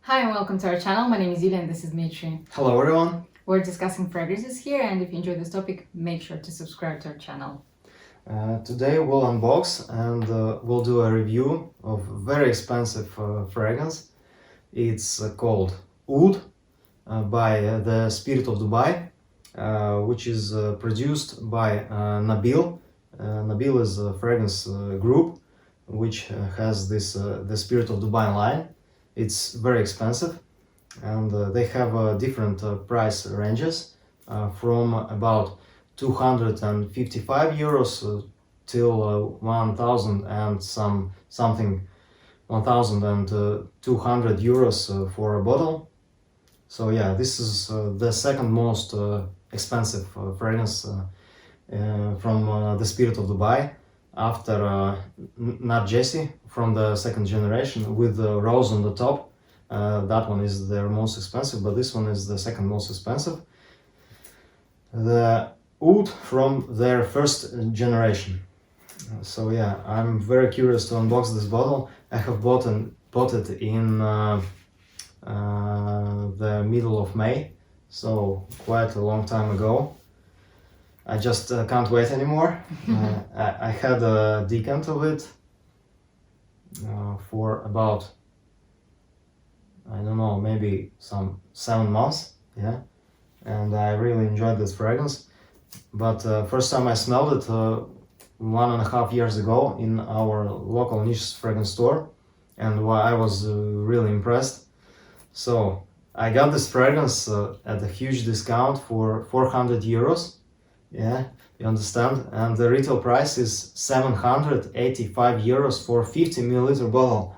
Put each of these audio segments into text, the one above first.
Hi and welcome to our channel. My name is Yulia and this is Dmitry. Hello everyone. We're discussing fragrances here, and if you enjoy this topic, make sure to subscribe to our channel. Today we'll unbox and we'll do a review of very expensive fragrance. It's called Oud by the Spirit of Dubai, which is produced by Nabeel. Nabeel is a fragrance group which has this the Spirit of Dubai line. It's very expensive, and they have different price ranges from about 255 euros till 1000 and something 1200 euros for a bottle. So yeah, this is the second most expensive fragrance from the Spirit of Dubai, after Not Jessie from the second generation with the rose on the top. That one is their most expensive, but this one is the second most expensive. The Oud from their first generation. So yeah, I'm very curious to unbox this bottle. I have bought it in the middle of May, so quite a long time ago. I just can't wait anymore. I had a decant of it for about, I don't know, maybe some 7 months, yeah, and I really enjoyed this fragrance. But first time I smelled it 1.5 years ago in our local niche fragrance store, and I was really impressed. So I got this fragrance at a huge discount for 400 euros. Yeah, you understand? And the retail price is 785 euros for 50 milliliter bottle.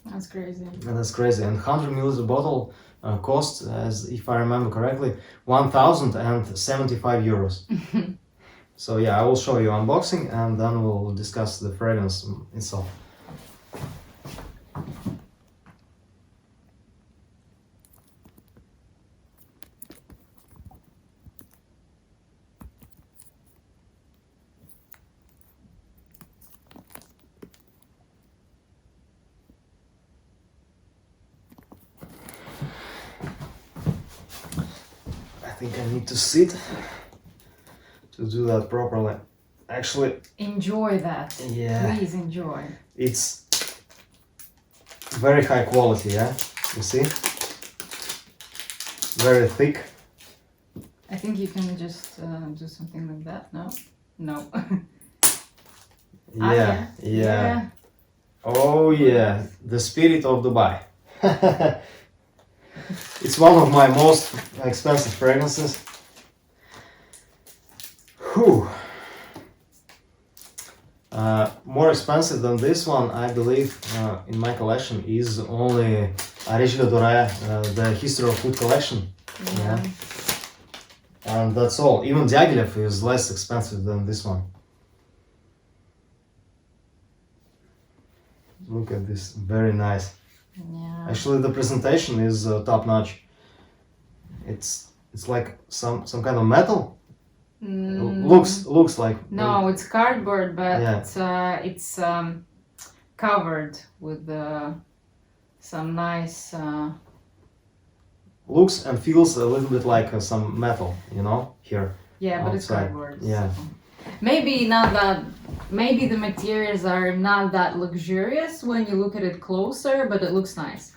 That's crazy. And that's crazy. And 100 milliliter bottle costs, as if I remember correctly, 1075 euros. So yeah, I will show you unboxing and then we'll discuss the fragrance itself. I think I need to sit to do that properly. Actually, Enjoy that. yeah, Please enjoy. it's very high quality, yeah, you see? Very thick. I think you can just do something like that. No? No. Yeah, yeah. Oh yeah, the Spirit of Dubai. It's one of my most expensive fragrances. Whew. More expensive than this one, I believe, in my collection is only Arèche Doré, the History of Food collection. Yeah. And that's all. Even Diaghilev is less expensive than this one. Look at this, very nice. Yeah. Actually, the presentation is top notch. It's like some kind of metal. Looks like. No, it's cardboard, but Yeah. it's covered with some nice. Looks and feels a little bit like some metal, you know, here. Yeah, but it's outside. cardboard. Yeah. So. Maybe not that. Maybe the materials are not that luxurious when you look at it closer, but it looks nice.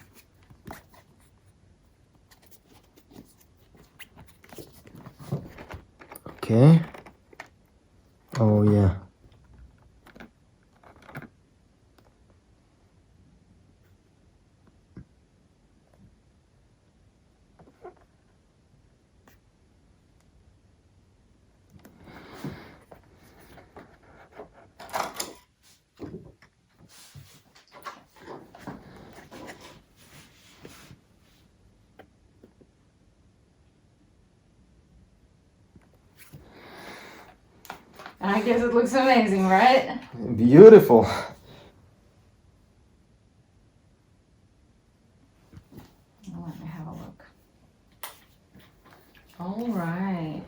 Okay. Oh yeah. I guess it looks amazing, right? Beautiful. Let me have a look. All right.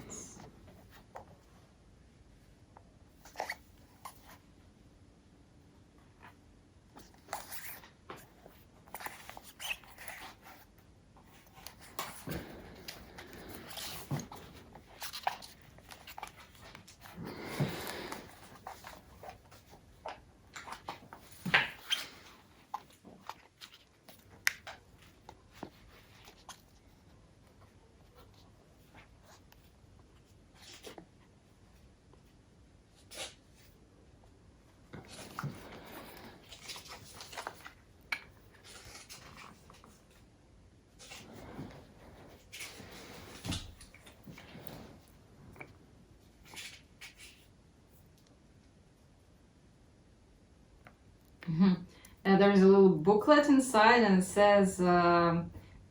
there's a little booklet inside, and it says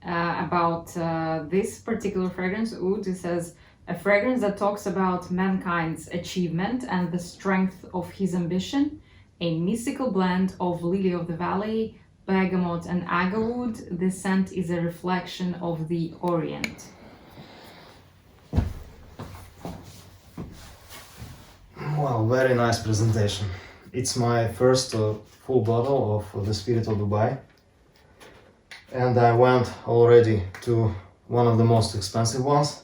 about this particular fragrance, Oud. It says, a fragrance that talks about mankind's achievement and the strength of his ambition, a mystical blend of lily of the valley, bergamot, and agarwood. This scent is a reflection of the Orient. Well, very nice presentation. It's my first full bottle of the Spirit of Dubai. And I went already to one of the most expensive ones.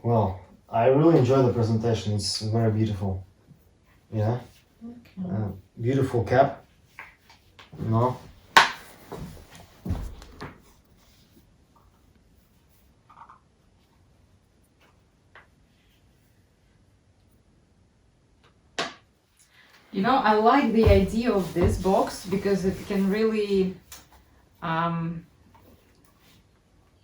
Well, I really enjoy the presentation. It's very beautiful. Yeah. Okay. Beautiful cap. No. You know, I like the idea of this box because it can really,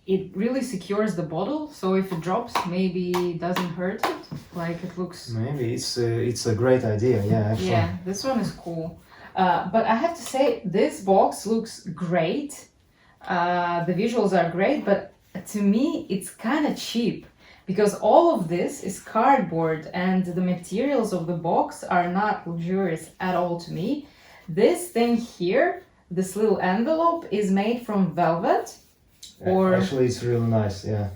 it really secures the bottle. So if it drops, maybe it doesn't hurt it. Like it looks. Maybe it's a great idea. Yeah, actually. Yeah, this one is cool. But I have to say, this box looks great. The visuals are great, but to me, it's kind of cheap. Because all of this is cardboard and the materials of the box are not luxurious at all to me. This thing here, this little envelope, is made from velvet. Or actually, it's really nice. Yeah.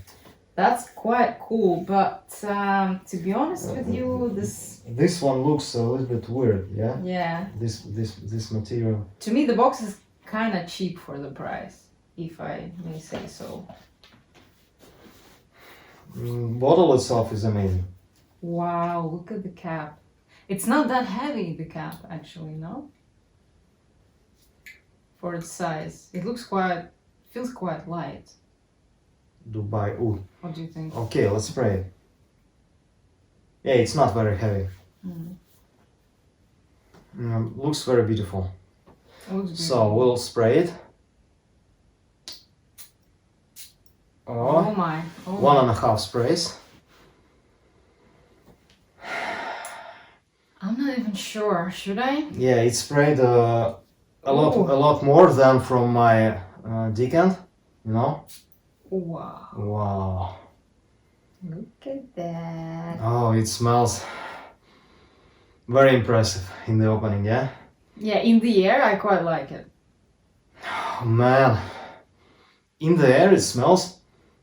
that's quite cool. But to be honest with you, this one looks a little bit weird. Yeah. yeah, This material. to me the box is kind of cheap for the price, if I may say so. Bottle itself is amazing. Wow, look at the cap. It's not that heavy, the cap, actually, no? For its size. It feels quite light. Dubai Oud. What do you think? Okay, let's spray it. Yeah, it's not very heavy. Looks very beautiful. Looks So beautiful. we'll spray it. Oh my. Oh 1.5 sprays. I'm not even sure. Should I? Yeah, it sprayed a Ooh. lot more than from my decant. You know? Wow. Wow. Look at that. Oh, it smells very impressive in the opening. Yeah. Yeah, in the air, I quite like it. Oh, man, in the air it smells.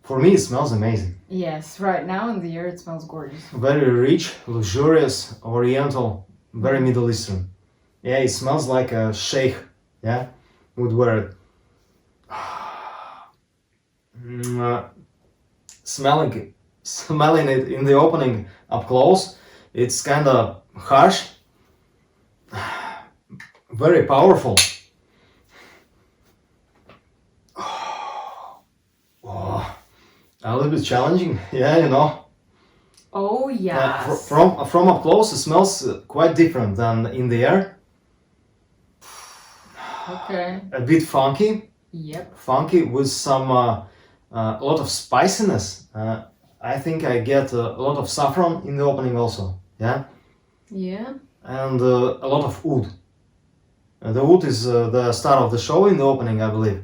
For me, it smells amazing. Yes, right now in the air, it smells gorgeous. Very rich, luxurious, oriental, very Middle Eastern. Yeah, it smells like a sheikh, yeah, would wear it. Smelling it in the opening up close, it's kind of harsh, very powerful. Oh, a little bit challenging, yeah, you know. Oh, yes. From up close, it smells quite different than in the air. Okay. A bit funky. Yep. Funky with some a lot of spiciness. I think I get a lot of saffron in the opening also. Yeah. Yeah. And a lot of oud. The oud is the star of the show in the opening, I believe,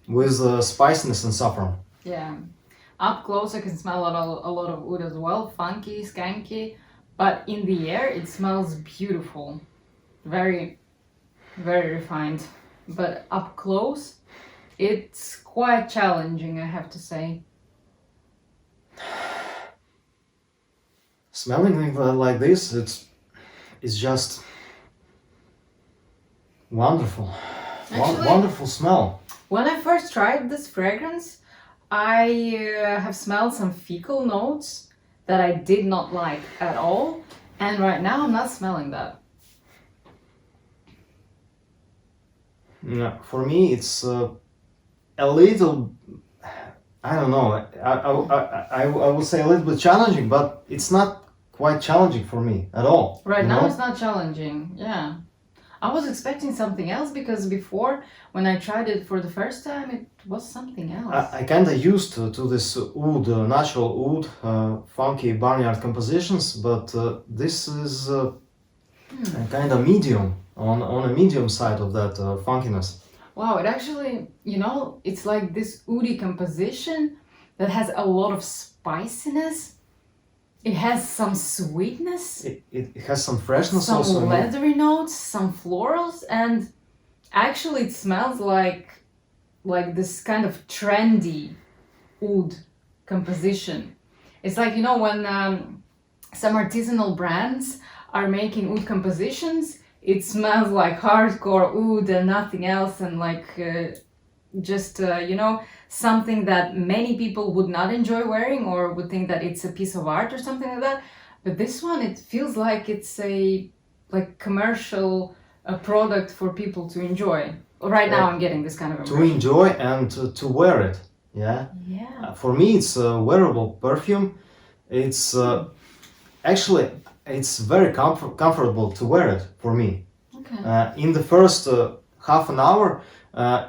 with spiciness and saffron. Yeah. Up close, I can smell a lot of oud as well. Funky, skanky. But in the air, it smells beautiful. Very, very refined. But up close, it's quite challenging, I have to say. Smelling like this, it's just wonderful. Actually, Wonderful smell. when I first tried this fragrance, I have smelled some fecal notes that I did not like at all. And right now, I'm not smelling that. Yeah, for me, it's a little, I don't know, I would say a little bit challenging, but it's not quite challenging for me at all. Right you now, know? it's not challenging. Yeah. I was expecting something else because before, when I tried it for the first time, it was something else. I kind of used to this oud, natural oud, funky barnyard compositions, but this is kind of medium, on a medium side of that funkiness. Wow, it actually, it's like this woody composition that has a lot of spiciness. It has some sweetness, It has some freshness some also. leathery notes, some florals, and actually it smells like this kind of trendy oud composition. It's like, when some artisanal brands are making oud compositions, it smells like hardcore oud and nothing else, and like just something that many people would not enjoy wearing or would think that it's a piece of art or something like that. But this one, it feels like it's a commercial product for people to enjoy. Right now, I'm getting this kind of To impression. enjoy and to wear it. Yeah. Yeah. For me, it's a wearable perfume. It's actually it's very comfortable to wear it for me. Okay. In the first half an hour,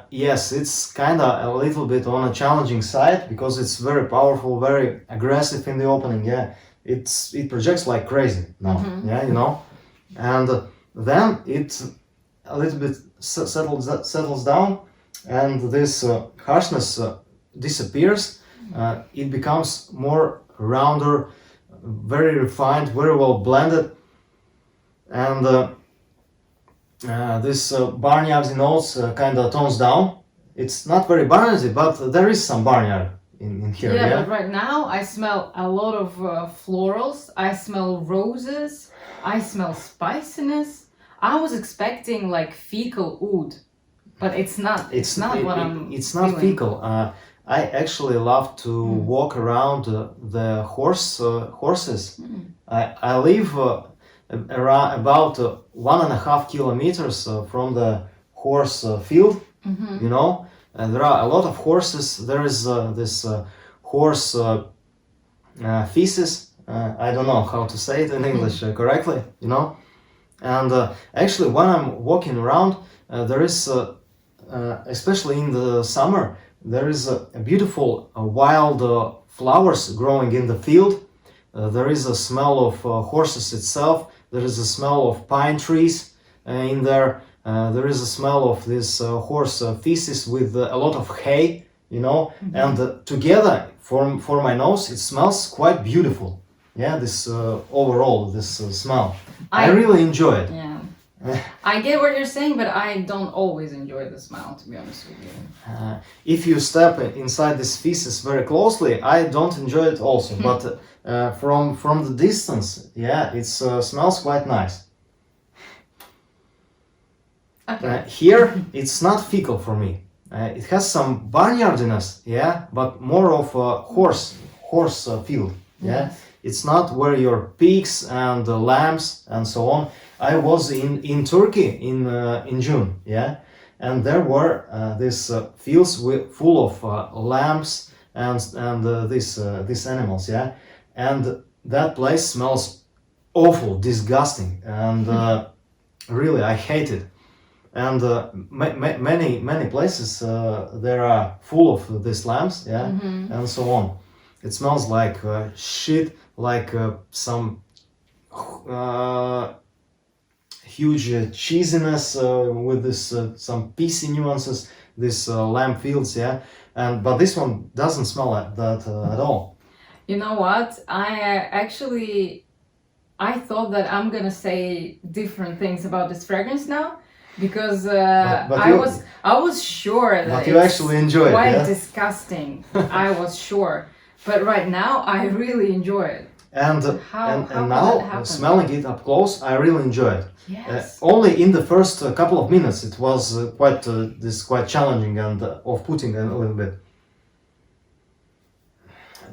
yes, it's kind of a little bit on a challenging side because it's very powerful, very aggressive in the opening. Yeah, it projects like crazy now. Mhm. Yeah, and then it a little bit settles down, and this harshness disappears. It becomes more rounder, very refined, very well blended, and this barnyardy notes kind of tones down. It's not very barnyardy, but there is some barnyard in here. Yeah, Yeah, but right now I smell a lot of florals. I smell roses. I smell spiciness. I was expecting like fecal oud, but it's not. It's not what I'm. It's not feeling. fecal. I actually love to walk around the horses. I live around about 1.5 kilometers from the horse field. And there are a lot of horses. There is this horse feces. I don't know how to say it in English correctly. And actually, when I'm walking around, there is, especially in the summer, there is a beautiful wild flowers growing in the field. There is a smell of horses itself. There is a smell of pine trees in there. There is a smell of this horse feces with a lot of hay, and together, for my nose, it smells quite beautiful. Yeah, this overall, this smell. I really enjoy it. Yeah. I get what you're saying, but I don't always enjoy the smell, to be honest with you. If you step inside this feces very closely, I don't enjoy it also. But from the distance, yeah, it smells quite nice. Okay. Here, it's not fecal for me. It has some barnyardiness, yeah, but more of a horse field, yeah. Yes. It's not where your pigs and lambs and so on. I was in Turkey in June, yeah, and there were these fields full of lambs and these animals, yeah, and that place smells awful, disgusting, and really I hate it. And many places there are full of these lambs, yeah, and so on. It smells like shit, like some huge cheesiness with this some PC nuances. This lamb fields, yeah, but this one doesn't smell like that at all. You know what? I thought that I'm gonna say different things about this fragrance now, because I was sure that But you actually enjoy it, quite yeah? disgusting. I was sure, but right now I really enjoy it. And How could that now happen? smelling it up close, I really enjoy it. Yes. Only in the first couple of minutes it was quite challenging and off-putting a little bit.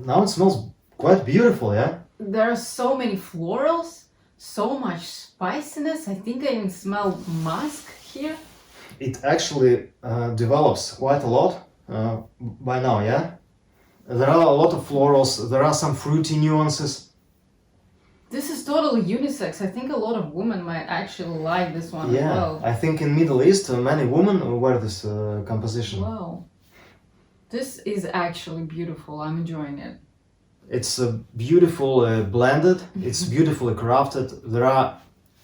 Now it smells quite beautiful, yeah. There are so many florals, so much spiciness. I think I even smell musk here. It actually develops quite a lot by now, yeah. There are a lot of florals. There are some fruity nuances. This is totally unisex. I think a lot of women might actually like this one as Yeah, well. I think in Middle East many women wear this composition. Wow. This is actually beautiful. I'm enjoying it. It's beautiful blended. It's beautifully crafted. There are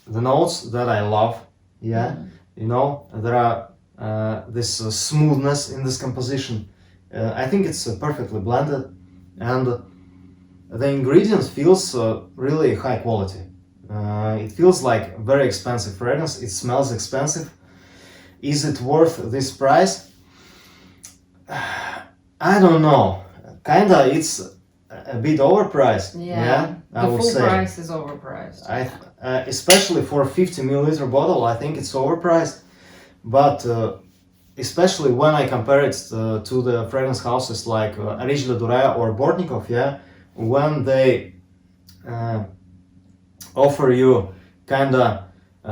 the notes that I love. Yeah, you know, there are this smoothness in this composition. I think it's perfectly blended, and the ingredients feels really high quality. It feels like very expensive fragrance. It smells expensive. Is it worth this price? I don't know. Kinda, it's a bit overpriced. Yeah, I the would full say. price is overpriced. Especially for a 50 milliliter bottle, I think it's overpriced. But especially when I compare it to the fragrance houses like Untitled Chapter or Bortnikov, yeah, when they offer you kinda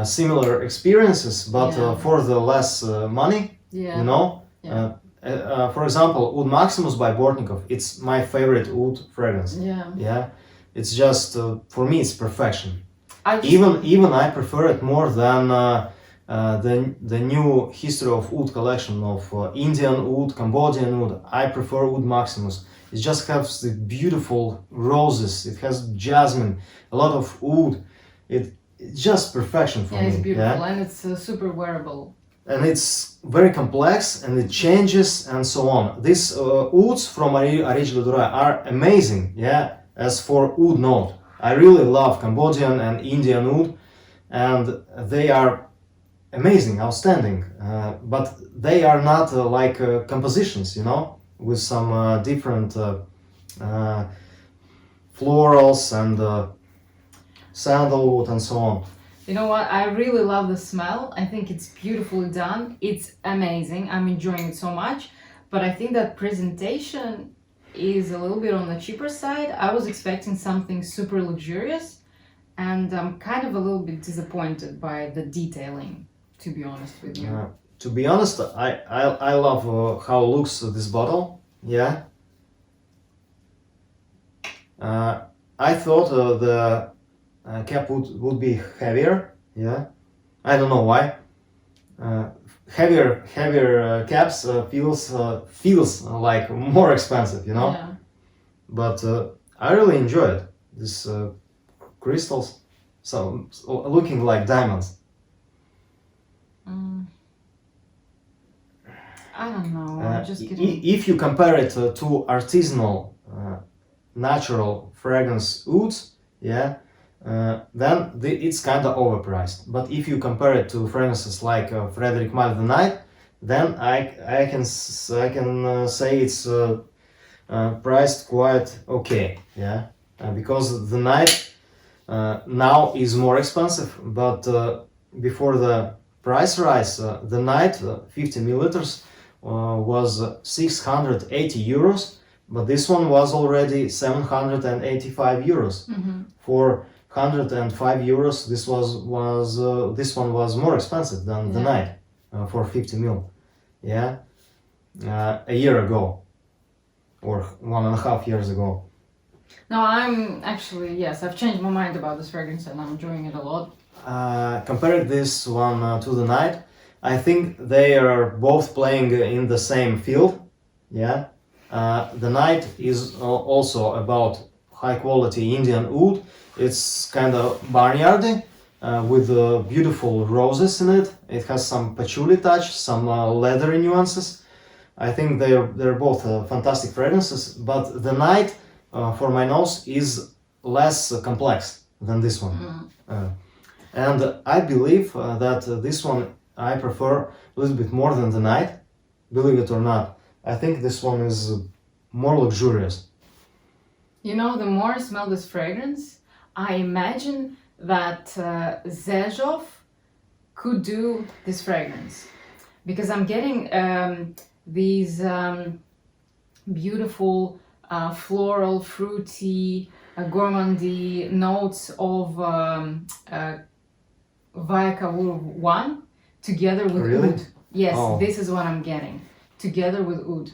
similar experiences, but Yeah. for the less money, Yeah. you know. Yeah. For example, Oud Maximus by Bortnikov, it's my favorite oud fragrance. Yeah. Yeah, it's just for me, it's perfection. I just, Even I prefer it more than the new history of oud collection of Indian oud, Cambodian oud. I prefer Oud Maximus. It just has the beautiful roses. It has jasmine, a lot of oud. It's just perfection for yeah, me. it's beautiful Yeah? and it's super wearable. And it's very complex and it changes and so on. These ouds from Original Durai are amazing. Yeah. As for oud note, I really love Cambodian and Indian oud, and they are amazing, outstanding. But they are not like compositions, you know, with some different florals and sandalwood and so on. You know what? I really love the smell. I think it's beautifully done. It's amazing. I'm enjoying it so much. But I think that presentation is a little bit on the cheaper side. I was expecting something super luxurious, and I'm kind of a little bit disappointed by the detailing, to be honest with you. To be honest, I love how looks this bottle. Yeah. I thought the cap would be heavier. Yeah. I don't know why. Heavier caps feels like more expensive, you know. Yeah. But I really enjoy it. These crystals, so looking like diamonds. I don't know. I'm just getting. If you compare it to artisanal, natural fragrance ouds, yeah, then it's kind of overpriced. But if you compare it to fragrances like Frederic Malle the Night, then I can say it's priced quite okay, yeah, because the Night now is more expensive, but before the price rise, the Night 50 milliliters was 680 euros, but this one was already 785 euros. Mm-hmm. For 105 euros, this one was more expensive than the Yeah. Night for 50 mil. Yeah, a year ago or 1.5 years ago. No, I'm actually, yes, I've changed my mind about this fragrance and I'm enjoying it a lot. Comparing this one to the Night, I think they are both playing in the same field. Yeah, the Night is also about high quality Indian oud. It's kind of barnyardy with beautiful roses in it. It has some patchouli touch, some leathery nuances. I think they're both fantastic fragrances, but the Night, for my nose, is less complex than this one. And I believe that this one I prefer a little bit more than the Night, believe it or not. I think this one is more luxurious. You know, the more I smell this fragrance, I imagine that Zhezhov could do this fragrance. Because I'm getting these beautiful floral, fruity, gourmandy notes of Vayakavur 1 together with Really? oud. Yes, Oh. this is what I'm getting. Together with oud.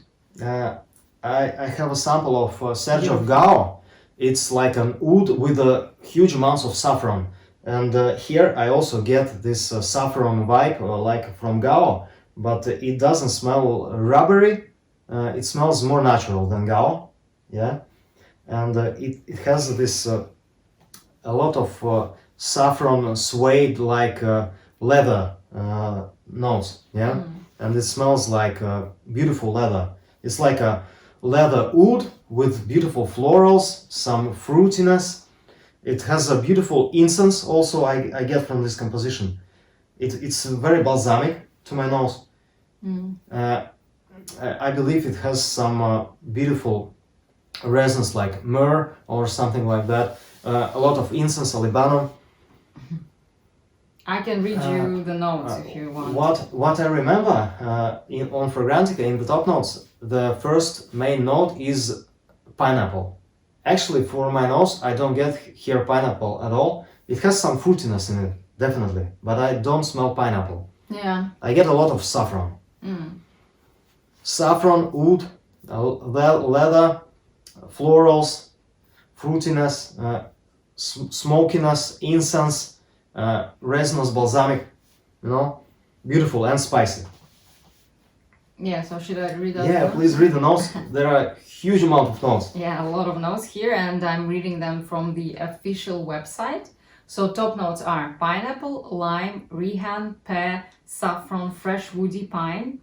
I have a sample of Sergio Gao. It's like an oud with a huge amounts of saffron. And here I also get this saffron vibe, like from Gao, but it doesn't smell rubbery. It smells more natural than Gao, yeah. And it has this a lot of saffron suede like leather notes, yeah. And it smells like beautiful leather. It's like a leather oud with beautiful florals, some fruitiness. It has a beautiful incense also I get from this composition. It's very balsamic to my nose. I believe it has some beautiful resins like myrrh or something like that. A lot of incense, olibanum. I can read you the notes if you want. What I remember on Fragrantica in the top notes, the first main note is pineapple. Actually, for my nose, I don't get here pineapple at all. It has some fruitiness in it, definitely, but I don't smell pineapple. Yeah. I get a lot of saffron. Saffron, oud, leather, florals, fruitiness, smokiness, incense, resinous, balsamic, you know, beautiful and spicy. Yeah, so should I read that? Yeah, please read the notes. There are a huge amount of notes. Yeah, a lot of notes here, and I'm reading them from the official website. So top notes are pineapple, lime, rehan, pear, saffron, fresh woody pine,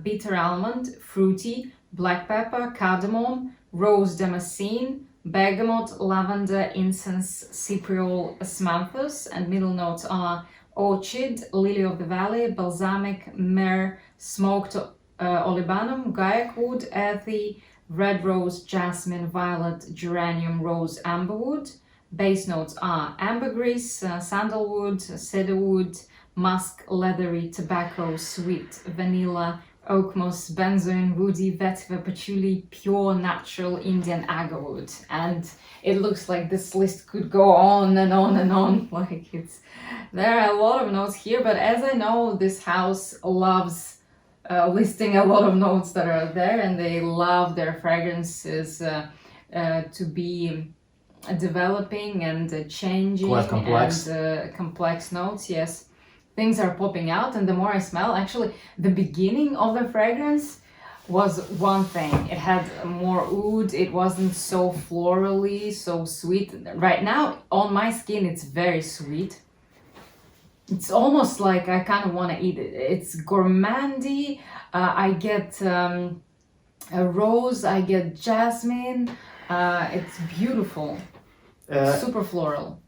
bitter almond, fruity, black pepper, cardamom, rose damascene, bergamot, lavender, incense, cypriol, osmanthus, and middle notes are orchid, lily of the valley, balsamic, myrrh, smoked olibanum, guaiac wood, earthy, red rose, jasmine, violet, geranium, rose, amberwood. Base notes are ambergris, sandalwood, cedarwood, musk, leathery, tobacco, sweet, vanilla, oak moss, benzoin, woody, vetiver, patchouli, pure natural Indian agarwood. And it looks like this list could go on and on and on. Like there are a lot of notes here, but as I know, this house loves listing a lot of notes that are there, and they love their fragrances to be developing and changing. Quite complex. And complex notes, yes. Things are popping out, and the more I smell, actually, the beginning of the fragrance was one thing. It had more oud, it wasn't so florally, so sweet. Right now, on my skin, it's very sweet. It's almost like I kind of want to eat it. It's gourmandy. I get a rose, I get jasmine. It's beautiful. Super floral.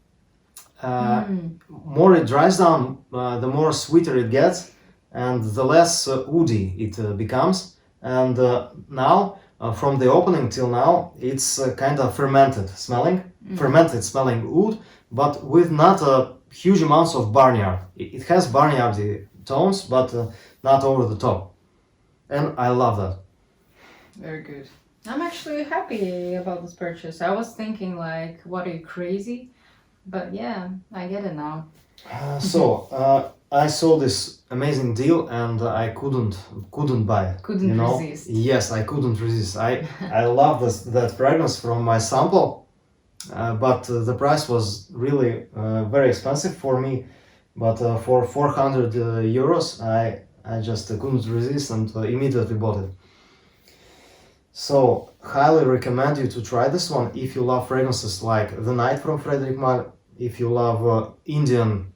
More it dries down, the more sweeter it gets, and the less woody it becomes. And now, from the opening till now, it's kind of fermented smelling oud, but with not huge amounts of barnyard. It has barnyardy tones, but not over the top. And I love that. Very good. I'm actually happy about this purchase. I was thinking like, what, are you crazy? But yeah, I get it now. I saw this amazing deal and I couldn't buy it. Couldn't resist. Yes, I couldn't resist. I love that fragrance from my sample, but the price was really very expensive for me. But for 400 euros, I just couldn't resist and immediately bought it. So, highly recommend you to try this one if you love fragrances like The Night from Frederic Malle, if you love Indian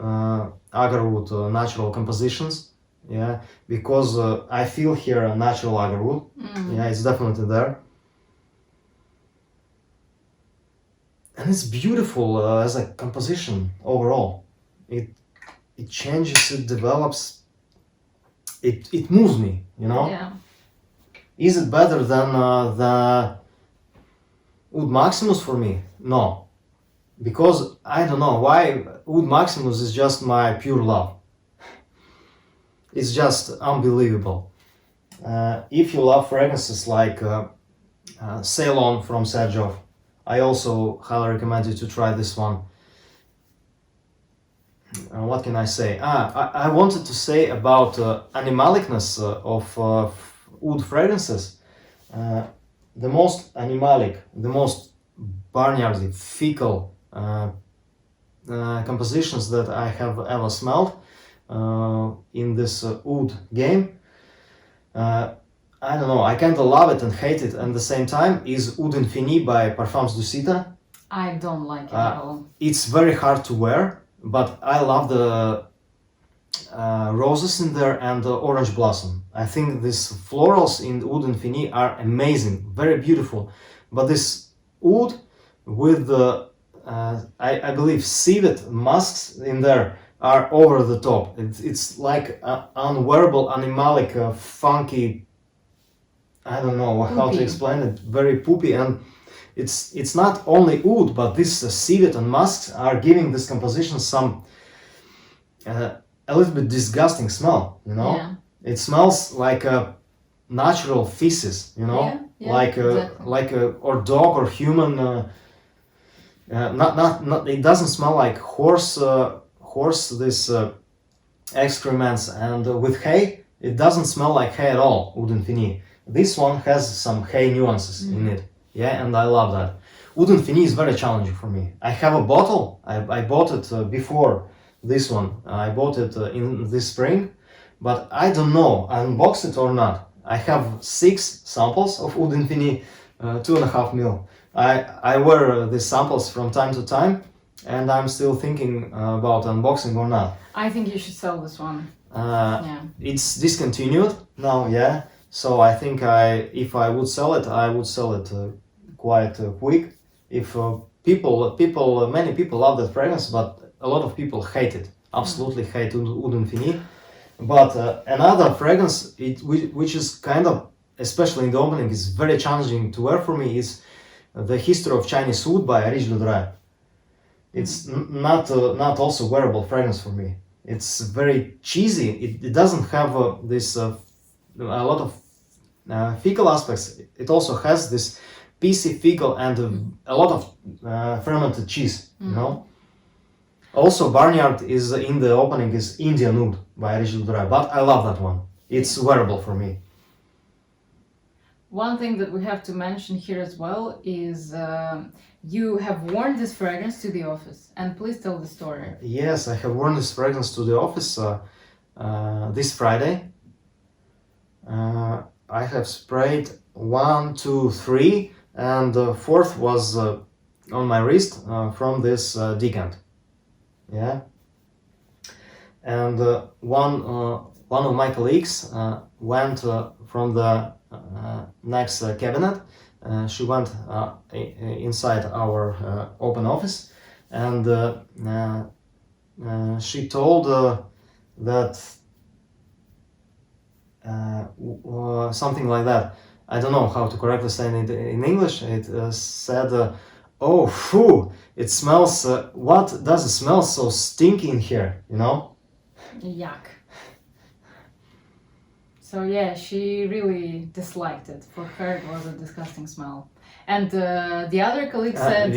agarwood natural compositions, yeah, because I feel here a natural agarwood, yeah, it's definitely there. And it's beautiful as a composition overall. It changes, it develops, it moves me, you know? Yeah. Is it better than the Oud Maximus for me? No. Because I don't know why Oud Maximus is just my pure love. It's just unbelievable. If you love fragrances like Ceylon from Sergio, I also highly recommend you to try this one. What can I say? I wanted to say about animalicness of oud fragrances. the most animalic, the most barnyardy, fecal compositions that I have ever smelled in this oud game. I don't know, I kind of love it and hate it at the same time, is Oud Infini by Parfums du Sita. I don't like it at all. It's very hard to wear, but I love the roses in there and the orange blossom. I think these florals in Oud Infini are amazing, very beautiful. But this oud with the, I believe, civet musks in there are over the top. It's like unwearable, animalic, funky, I don't know how to Poopy. explain it, very poopy. And it's not only oud, but this civet and musks are giving this composition some a little bit disgusting smell, you know. Yeah. It smells like a natural feces, you know, Yeah, exactly. like a or dog or human. Not. It doesn't smell like horse. This excrements, and with hay, it doesn't smell like hay at all. Oud Infini. This one has some hay nuances in it. Yeah, and I love that. Oud Infini is very challenging for me. I have a bottle. I bought it before this one. I bought it in this spring, but I don't know, I unboxed it or not. I have 6 samples of Oud Infini, 2.5 mil. I wear these samples from time to time, and I'm still thinking about unboxing or not. I think you should sell this one. Yeah. It's discontinued now, yeah. So I think if I would sell it, I would sell it quite quick. If many people love that fragrance, but a lot of people hate it. Absolutely hate Oud Infini. But another fragrance, which is kind of, especially in the opening, is very challenging to wear for me, is the History of Chinese Oud by Original Dry. It's not also wearable fragrance for me. It's very cheesy. It doesn't have this a lot of fecal aspects. It also has this peacy fecal and a lot of fermented cheese. You know. Also, Barnyard is in the opening is Indian Oud by Original Dry, but I love that one. It's wearable for me. One thing that we have to mention here as well is you have worn this fragrance to the office, and please tell the story. Yes, I have worn this fragrance to the office this Friday. I have sprayed 1, 2, 3, and the 4th was on my wrist from this decant. Yeah, and one of my colleagues went from the next cabinet. She went inside our open office, and she told that something like that. I don't know how to correctly say it in English. It said, "Oh, phew! It smells. What does it smell so stinky in here? You know?" Yuck. So yeah, she really disliked it. For her, it was a disgusting smell. And the other colleague said,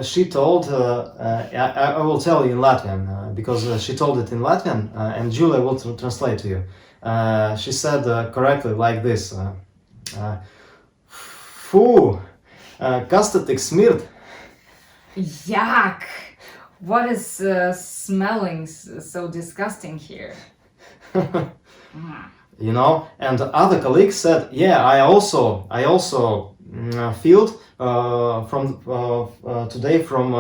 she told. I will tell you in Latvian because she told it in Latvian, and Julia will translate to you. She said correctly like this: "Fu, kas te tik smirt?" "Yuck! What is smelling so disgusting here?" You know, and the other colleague said, "Yeah, I also feel from today from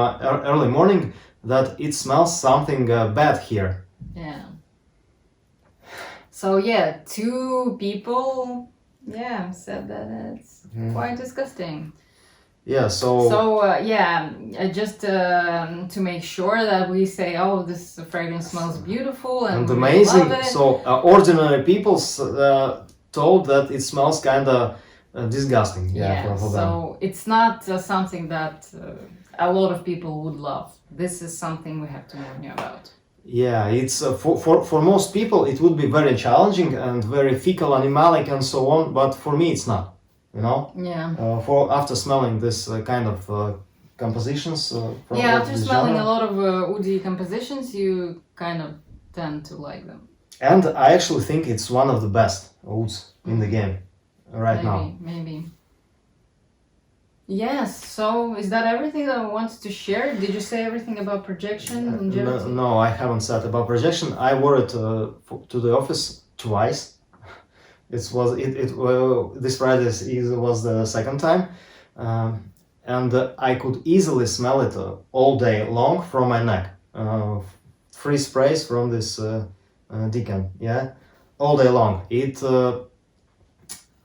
early morning that it smells something bad here." Yeah. So yeah, 2 people, said that it's quite disgusting. Yeah. So just to make sure that we say, oh, this fragrance smells beautiful and we amazing. love it. So ordinary people told that it smells kind of disgusting. Yeah, for them. So it's not something that a lot of people would love. This is something we have to warn you about. Yeah, it's for most people it would be very challenging and very fecal, animalic, and so on. But for me, it's not. You know. Yeah. For after smelling this kind of compositions. From After this smelling genre. a lot of oudi compositions, you kind of tend to like them. And I actually think it's one of the best ouds in the game right now. Maybe. Yes, so is that everything that I wanted to share? Did you say everything about projection, longevity? No, I haven't said about projection. I wore it to the office twice. This Friday was the second time, and I could easily smell it all day long from my neck. Free sprays from this decant, yeah, all day long. It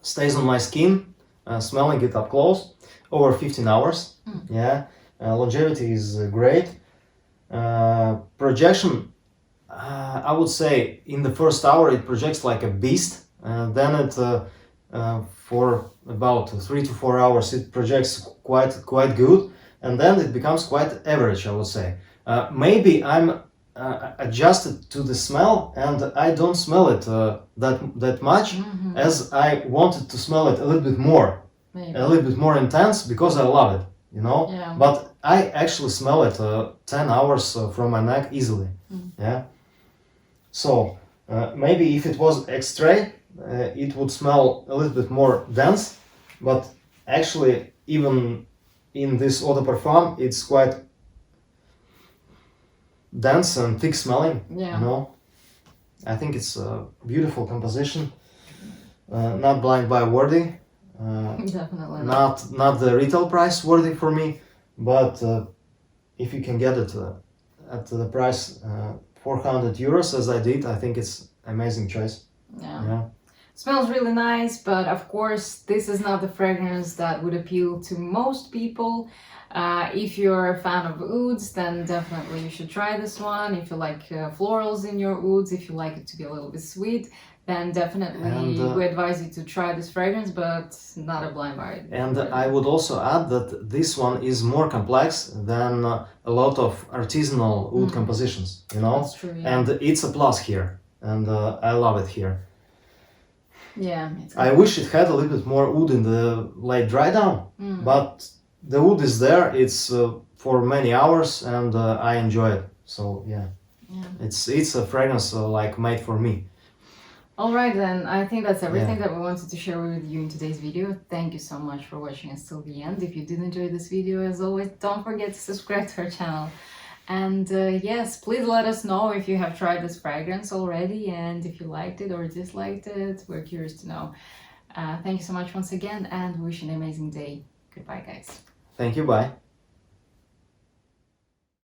stays on my skin, smelling it up close, over 15 hours. Yeah, longevity is great. Projection, I would say in the first hour it projects like a beast. Then it for about 3 to 4 hours it projects quite good, and then it becomes quite average, I would say. Maybe I'm adjusted to the smell, and I don't smell it that much as I wanted to smell it a little bit more, Maybe. a little bit more intense, because I love it, you know. Yeah. But I actually smell it 10 hours from my neck easily. Yeah. So maybe if it was X-ray, it would smell a little bit more dense, but actually even in this eau de parfum it's quite dense and thick smelling. Yeah. You know, I think it's a beautiful composition, not blind buy worthy, Definitely not the retail price worthy for me, but if you can get it at the price 400 euros as I did, I think it's amazing choice. Yeah. Smells really nice, but of course this is not the fragrance that would appeal to most people. If you're a fan of ouds, then definitely you should try this one. If you like florals in your ouds, if you like it to be a little bit sweet, then definitely we advise you to try this fragrance, but not a blind buy. And I would also add that this one is more complex than a lot of artisanal oud compositions, you know. That's true, yeah. And it's a plus here, and I love it here. Yeah. I wish it had a little bit more oud in the late dry down, but the oud is there. It's for many hours, and I enjoy it. So yeah. It's a fragrance like made for me. Alright then, I think that's everything that we wanted to share with you in today's video. Thank you so much for watching us till the end. If you did enjoy this video, as always, don't forget to subscribe to our channel. And yes, please let us know if you have tried this fragrance already, and if you liked it or disliked it. We're curious to know. Thank you so much once again, and wish you an amazing day. Goodbye, guys. Thank you, bye.